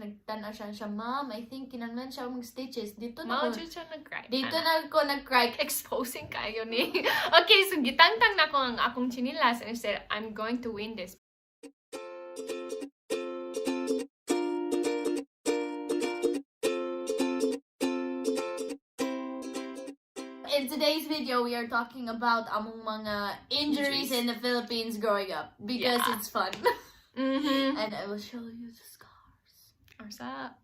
nagtanaw siya, Mom, I think kinanglan siya mag-stitches. Dito na Mao jud siya nag-cry. Dito na ako nag-cry. Exposing kayo ni. Okay, so gitangtang na ko ang akong chinilas and I said, I'm going to win this. In today's video, we are talking about among mga injuries in the Philippines growing up because it's fun. And I will show you the scars. What's up?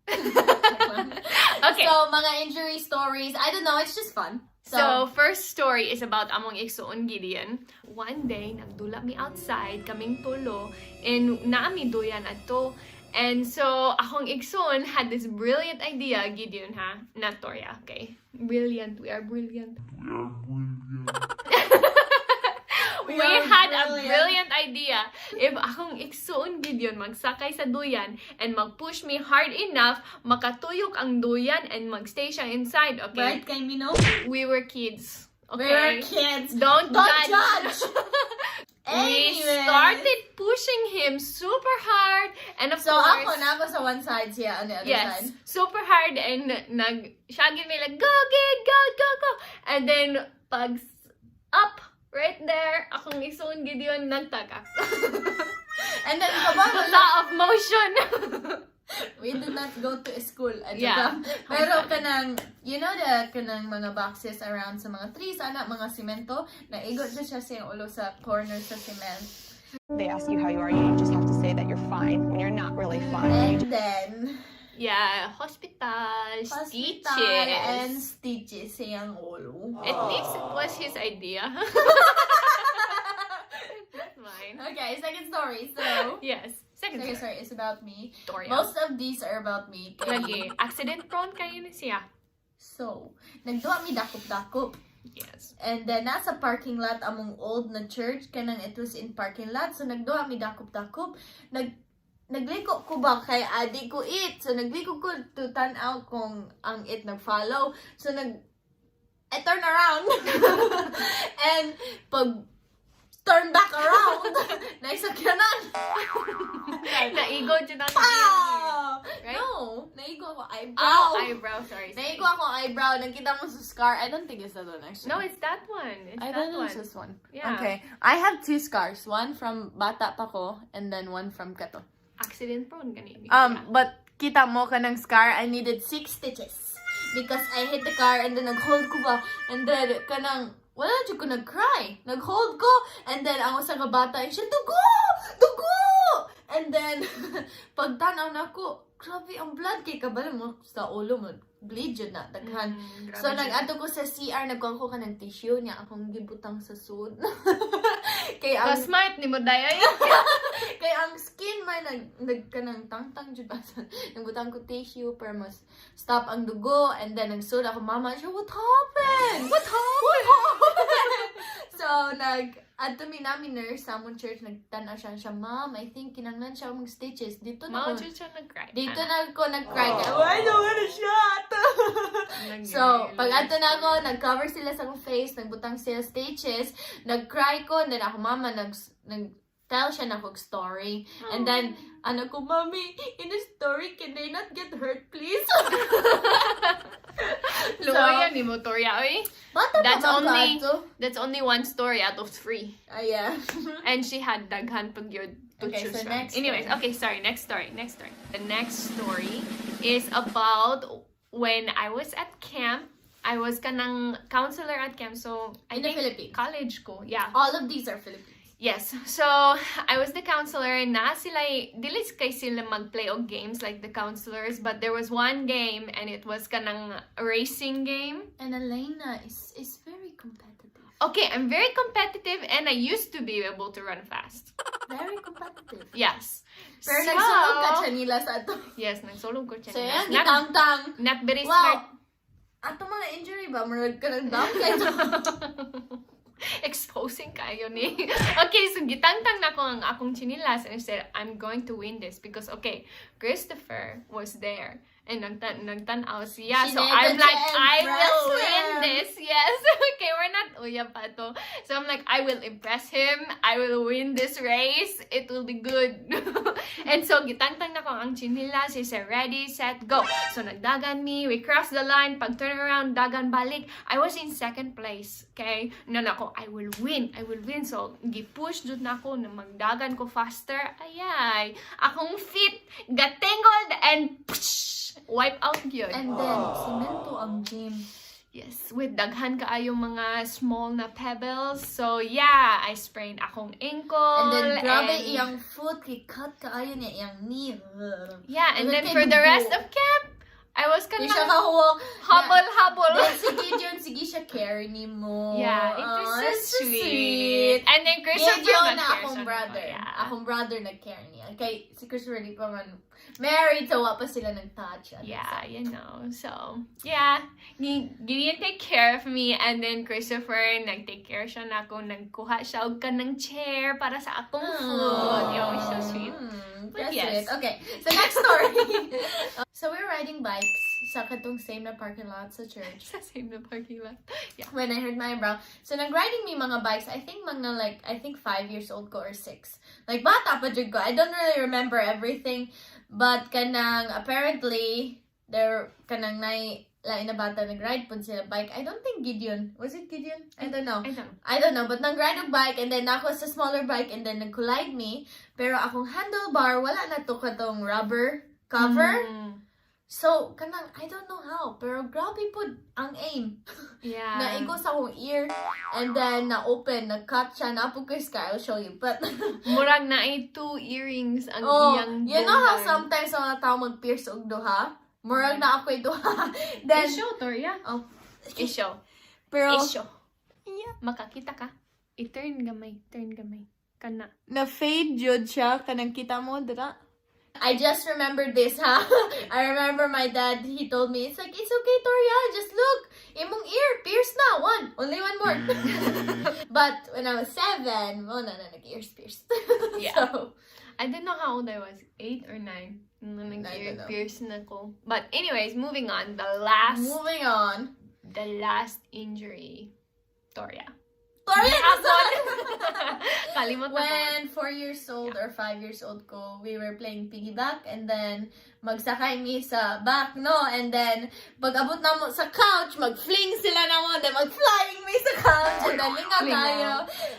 Okay. So, mga injury stories. I don't know, it's just fun. So, first story is about among igsoon Gideon. One day, nagdula mi outside, kaming tulo, and naami duyan ato. And so, akong igsoon had this brilliant idea, Gideon ha? Not Toria, okay? Brilliant, we are brilliant. We had a brilliant idea. If akong igsoon Gideon magsakay sa duyan and mag-push me hard enough, makatuyok ang duyan and magstay siya inside, okay? Right, kay Mino? We were kids. Okay? We were kids. Don't judge. Anyways. We started pushing him super hard, and of So, course, ako na ako sa one side, siya on the other side. yes, super hard, and siya gid may like, go, kid, go, go, go. And then, pag up, right there, akong igsoon Gideon nagtagak. And then, kabang The law of motion. we did not go to school. Yeah. Pero kanang, you know the kanang mga boxes around sa mga trees, mga simento, naigot siya sa ulo sa corner sa cement. They ask you how you are, you just have to say that you're fine when you're not really fine. And then, Yeah, hospital, stitches. and stitches sa iyang ulo. At least it was his idea. Not mine. Okay, second story. So, Yes. Second second story. story is about me. Story. Most of these are about me. Lagi. Accident prone kayo na siya. So, nagduwa mi dakop-dakop. Yes. And then, nasa parking lot among old na church, kanang it was in parking lot. So, nagduwa mi dakop-dakop. Nagliko ko ba kay adi ko it. So, nagliko ko to tanaw kung ang it nag-follow. So, I turn around. And, pag turn back around, naisakyanan. Naigo dyan ang Right? No, naigo ako eyebrow. Oh, eyebrow, sorry. Naigo ako eyebrow. Nakita mo sa scar. I don't think it's that one actually. No, it's that one. It's I that don't know one. it's this one. Yeah. Okay. I have two scars. One from bata pa ko and then one from kato. Accident prone ganito. But kita mo kanang scar, I needed 6 stitches. Because I hit the car and then nag-hold ko ba. And then kanang, wala dyan ko nag-cry. Nag-hold ko. And then ang usa ka bata, siya, dugo! Dugo! And then, pagtanaw na ko, grabe ang blood kay kabalo mo sa ulo mo. Bleed yun na, daghan. So, nag-ato ko sa CR, nagkuha ko ka ng tissue niya. Akong gibutang sa sud. Kaya ang, Smart ni mo dayo. kaya ang skin man, nagkanang tang-tang jud ba? Nagbutang ko tissue, para mas stop ang dugo. And then, nagsud ako, mama, siya, what happened? What happened? So, ato mi namin nurse sa among church, nagtanaw siya, Mom, I think kinanglan siya mag-stitches. Dito na Mao ko. dyan siya nag-cry. Dito na ako nag-cry. Oh, I don't want a shot! So, pag ato na ako, nag-cover sila sa akong face, nagbutang sila stitches, nag-cry ko, and then ako, mama, nag-tell siya na akong story. And then, ano ko, Mommy, in the story, can they not get hurt, please? Luoyan ni mo, Toria, oy. Bata That's pa ba only- ato? That's only one story out of 3. Yeah. And she had daghan pag yun to Okay, choose so from. next Anyways, story. okay, sorry, next story. The next story is about when I was at camp. I was kanang counselor at camp, so I In the think Philippines. college ko. Yeah. All of these are Philippines. Yes. So, I was the counselor. Na sila, dili kay sila mag-play og games like the counselors, but there was one game and it was kanang racing game. And Elena is very competitive. Okay, I'm very competitive and I used to be able to run fast. Very competitive. Yes. Pero So, nagsulog ka siya nila sa ato. Yes, nagsulog ko siya. So, yan, Not, gitang-tang. not very Wow. smart. Ato mga injury ba? Marag ka ng downline. Exposing kayo ni. Okay, so gitangtang na ko ang akong chinilas and I said, I'm going to win this because, okay, Christopher was there and nagtanaw siya. So I'm like, I will win this. Yes. Okay, we're not uya pa to. So I'm like, I will impress him. I will win this race. It will be good. And so gitangtang na ko ang chinilas. He said, ready, set, go. So nagdagan me. We crossed the line. Pag turn around, dagan balik. I was in second place. Okay? Na ako, I will win. I will win. So, gipush dun na ako na magdagan ko faster. Ayay. Akong feet got tangled and wipe out yun. And then, simento ang gym. Yes, with daghan kaayo mga small na pebbles. So, yeah, I sprained akong ankle. And then, grabe and- iyang foot, cut kaayo niya, iyang knee. Yeah, and And then then for the kay rest dugo. of camp, I was Di kind siya of kahuwang. hobble. Then, sige Gideon, sige siya carry ni mo. Yeah, it was Oh, so it's so sweet. And then Christopher Gideon na nag-care akong siya brother. nako, yeah. Akong brother nag-carry niya. Kay si Christopher di pa man married, so wa pa sila nag-touch. Yeah, you know. So, yeah. Gideon take care of me and then Christopher nag-take care siya na ako. Nagkuha siya og kanang chair para sa akong food. Yo, it's so sweet. But That's yes. it. Okay, so next story. So we're riding bikes sa katong same na parking lot sa church. Sa same na parking lot. Yeah. When I heard my eyebrow. So nag-riding me mga bikes. I think 5 years old ko or 6. Like bata pa jud ko. I don't really remember everything. But kanang apparently there kanang lain na bata nag-ride pun sila bike. I don't think Gideon. Was it Gideon? I don't know. I don't know, but nag-ride og bike and then ako sa smaller bike and then nag-collide me. Pero akong handlebar, wala na to katong rubber cover. So, kanang, I don't know how, pero grabe po ang aim. Yeah. Naigo sa akong ear and then na-open, na-cut siya, na-apog ko I'll show you. But, Murag na ay 2 earrings ang iyang you know how bundan. sometimes mga tao mag-pierce og duha? Murag na ako'y duha. Then, Isyo, Toria. oh, Isyo. pero, Isyo. Makakita ka. I-turn gamay. Turn gamay. Kana. na-fade jud siya, kanang kita mo, dira? I just remembered this, ha? I remember my dad, he told me, it's like, it's okay, Toria, just look. Imong ear, pierce na. Only one more. But when I was 7, na nag-ears pierced. Yeah. So, I don't know how old I was. 8 or 9. Nung I don't know. nag-pierce na ko. But anyways, moving on. moving on. The last injury. Toria. Toria Kalimot na ko. When 4 years old or 5 years old ko, we were playing piggyback and then magsakay mi sa back, no? And then, pag abot na mo sa couch, mag-fling sila na mo, then mag-flying mi sa couch, and then lingaw Lingaw. tayo.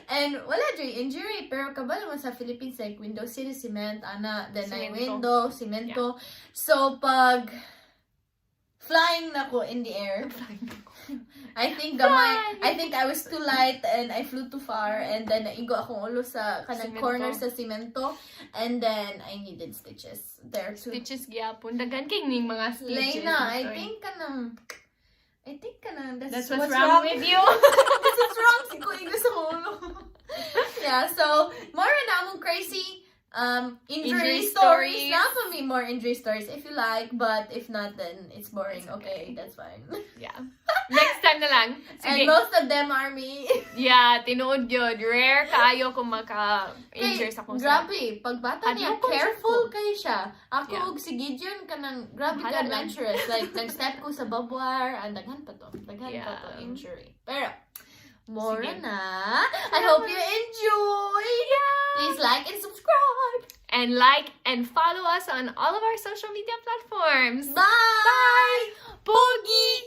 And wala dyan injury, pero kabalo mo sa Philippines, like window city, cement, ana, then na Semento. window, cemento. So, pag flying na ko in the air, I think I was too light and I flew too far and then naigo akong ulo sa kanang Semento. corner sa simento and then I needed stitches there too. Stitches gyapon. Dagan kay ning mga stitches. Lena, I Sorry. think kanang That's what's wrong with you. This is wrong. Sigo igo sa ulo. Yeah, so more na among crazy injury Injury stories. stories. Not for me more injury stories if you like, but if not then it's boring. It's okay. Okay, that's fine. Yeah. Next time na lang. And Sige. most of them are me. Yeah, tinuod yun. Rare kaayo kung maka-injure sa kung sa... Grabe, pag bata niya, Hadlok ko careful siya. kayo siya. Ako, Yeah. og si Gideon, kanang grabe ka Bahala lang. adventurous. Like, nag-step ko sa barbed wire, ang daghan pa to. Daghan pa Yeah. to, injury. Pero, more Sige. na. I hope you enjoyed. Please like and subscribe. And like and follow us on all of our social media platforms. Bye! Pogi!